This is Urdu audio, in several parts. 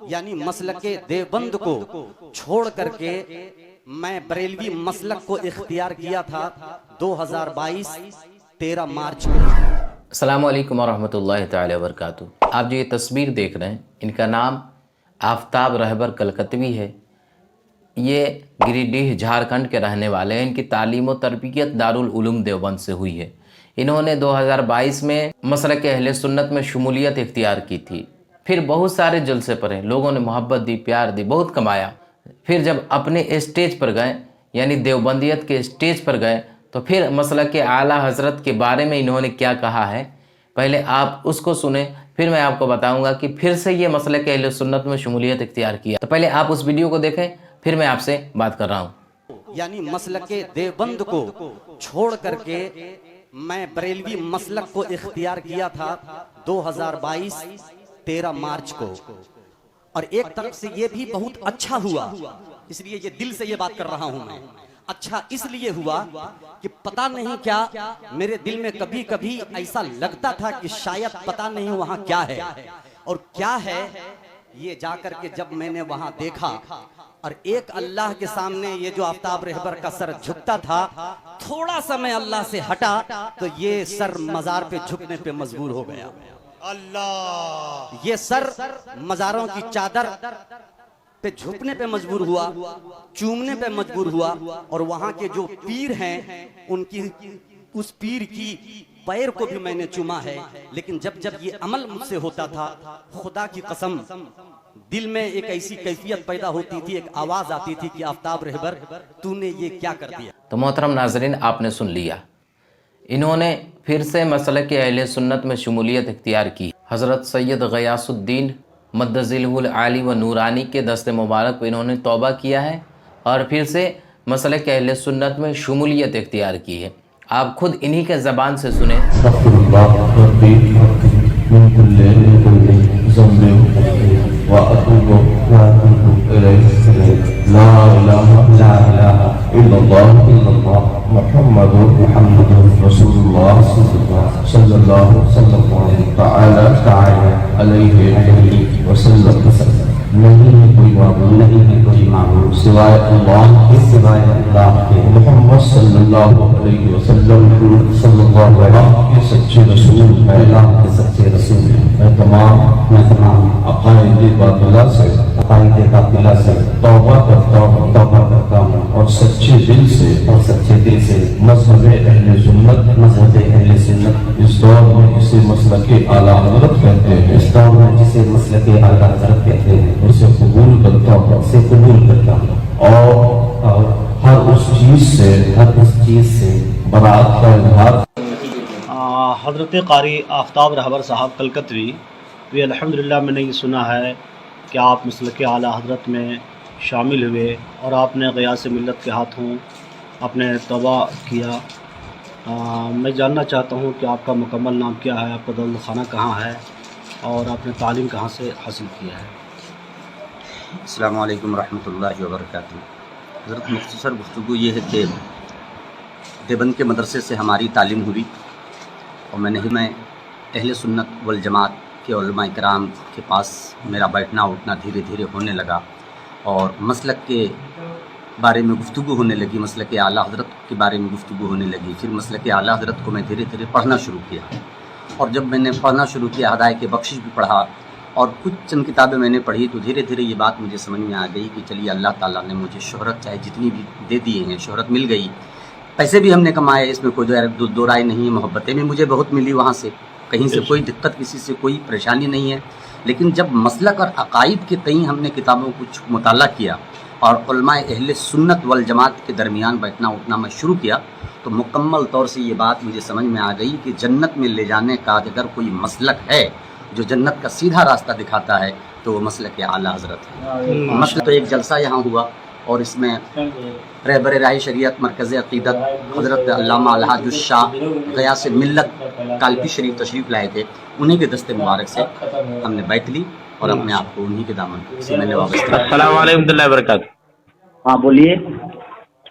یعنی مسلک دیوبند کو چھوڑ کر کے میں بریلوی مسلک کو اختیار کیا تھا 2022 13 مارچ کو۔ السلام علیکم ورحمۃ اللہ تعالی وبرکاتہ۔ آپ جو یہ تصویر دیکھ رہے ہیں ان کا نام آفتاب رہبر کلکتوی ہے۔ یہ گریڈیہ جھارکھنڈ کے رہنے والے ہیں۔ ان کی تعلیم و تربیت دارالعلوم دیوبند سے ہوئی ہے۔ انہوں نے 2022 میں مسلک اہل سنت میں شمولیت اختیار کی تھی۔ پھر بہت سارے جلسے پڑھے، لوگوں نے محبت دی، پیار دی، بہت کمایا۔ پھر جب اپنے اسٹیج پر گئے یعنی دیوبندیت کے اسٹیج پر گئے تو پھر مسلک اعلیٰ حضرت کے بارے میں انہوں نے کیا کہا ہے، پہلے آپ اس کو سنیں، پھر میں آپ کو بتاؤں گا کہ پھر سے یہ مسلک اہل سنت میں شمولیت اختیار کیا۔ تو پہلے آپ اس ویڈیو کو دیکھیں، پھر میں آپ سے بات کر رہا ہوں۔ یعنی مسلک دیوبند کو چھوڑ کر کے میں بریلوی مسلک کو اختیار کیا تھا 2022 13 مارچ کو، اور ایک طرف سے یہ بھی بہت اچھا ہوا، اس لیے یہ دل سے یہ بات کر رہا ہوں میں۔ اچھا اس لیے ہوا کہ پتہ نہیں کیا میرے دل میں کبھی کبھی ایسا لگتا تھا کہ شاید پتہ نہیں وہاں کیا ہے، اور کیا ہے یہ جا کر کے جب میں نے وہاں دیکھا، اور ایک اللہ کے سامنے یہ جو آفتاب رہبر کا سر جھکتا تھا، تھوڑا سا میں اللہ سے ہٹا تو یہ سر مزار پہ جھکنے پہ مجبور ہو گیا۔ اللہ، یہ سر مزاروں کی چادر پہ جھکنے پہ مجبور ہوا، چومنے پہ مجبور ہوا، اور وہاں کے جو پیر ہیں ان کی اس پیر کی پیر کو بھی میں نے چوما ہے۔ لیکن جب یہ عمل مجھ سے ہوتا تھا، خدا کی قسم دل میں ایک ایسی کیفیت پیدا ہوتی تھی، ایک آواز آتی تھی کہ آفتاب رہبر تو نے یہ کیا کر دیا۔ تو محترم ناظرین، آپ نے سن لیا، انہوں نے پھر سے مسلک اہل سنت میں شمولیت اختیار کی۔ حضرت سید غیاث الدین مدظلہ العالی و نورانی کے دست مبارک پہ انہوں نے توبہ کیا ہے اور پھر سے مسلک اہل سنت میں شمولیت اختیار کی ہے۔ آپ خود انہی کے زبان سے سنیں۔ وأتوب إليه لا إله إلا الله محمد رسول الله صلى الله تعالى عليه وسلم۔ نہیں ہے کوئی معبود سوائے اللہ کے، محمد صلی اللہ علیہ وسلم کے سچے رسول ہیں، اللہ کے سچے رسول ہیں۔ میں تمام عقائد باطلہ سے توبہ کرتا ہوں اور سچے دل سے مذہب اہل سنت اس دور میں جسے مسلک اعلیٰ حضرت کہتے ہیں اسے قبول کرتا ہوں، اور ہر اس چیز سے برات کا اظہار۔ حضرت قاری آفتاب رہبر صاحب کلکتوی بھی الحمدللہ میں نے یہ سنا ہے کہ آپ مسلک اعلیٰ حضرت میں شامل ہوئے اور آپ نے غیاث ملت کے ہاتھوں اپنے توبہ کیا۔ میں جاننا چاہتا ہوں کہ آپ کا مکمل نام کیا ہے، آپ کا دولت خانہ کہاں ہے، اور آپ نے تعلیم کہاں سے حاصل کیا ہے؟ السلام علیکم ورحمۃ اللہ وبرکاتہ۔ حضرت مختصر گفتگو یہ ہے کہ دیوبند کے مدرسے سے ہماری تعلیم ہوئی، اور میں اہل سنت والجماعت کے علماء کرام کے پاس میرا بیٹھنا اٹھنا دھیرے دھیرے ہونے لگا، اور مسلک کے بارے میں گفتگو ہونے لگی، مسلک اعلیٰ حضرت کے بارے میں گفتگو ہونے لگی۔ پھر مسلک اعلیٰ حضرت کو میں دھیرے دھیرے پڑھنا شروع کیا، اور جب میں نے پڑھنا شروع کیا، ہدایت بخشش بھی پڑھا اور کچھ چند کتابیں میں نے پڑھی، تو دھیرے دھیرے یہ بات مجھے سمجھ میں آ گئی کہ چلیے اللہ تعالیٰ نے مجھے شہرت چاہے جتنی بھی دے دیے ہیں، شہرت مل گئی، پیسے بھی ہم نے کمائے، اس میں کوئی دو رائے نہیں ہے، محبتیں بھی مجھے بہت ملی، وہاں سے کہیں سے کوئی دقت، کسی سے کوئی پریشانی نہیں ہے۔ لیکن جب مسلک اور عقائد کے تئیں ہم نے کتابوں کو مطالعہ کیا اور علماء اہل سنت والجماعت کے درمیان بیٹھنا اٹھنا میں شروع کیا، تو مکمل طور سے یہ بات مجھے سمجھ میں آ گئی کہ جنت میں لے جانے کا اگر کوئی مسلک ہے جو جنت کا سیدھا راستہ دکھاتا ہے تو وہ مسلک اعلیٰ حضرت ہے۔ مسلک تو ایک جلسہ یہاں ہوا، اور اس میں رہبر راہ شریعت مرکز عقیدت حضرت علامہ الحاج الشاہ غیاث ملت کالپی شریف تشریف لائے تھے، انہیں کے دست مبارک سے ہم نے بیعت لی اور اپنے آپ کو انہی کے دامن سے میں نے وابستہ کیا۔ السلام علیکم ورحمۃ اللہ وبرکاتہ۔ ہاں بولیے۔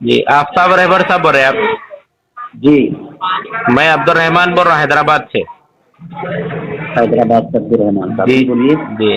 جی آفتاب رہبر صاحب بول رہے ہیں آپ؟ جی میں عبد الرحمان بول رہا ہوں حیدرآباد سے۔ حیدرآباد سے عبد الرحمان صاحب، جی بولیے۔ جی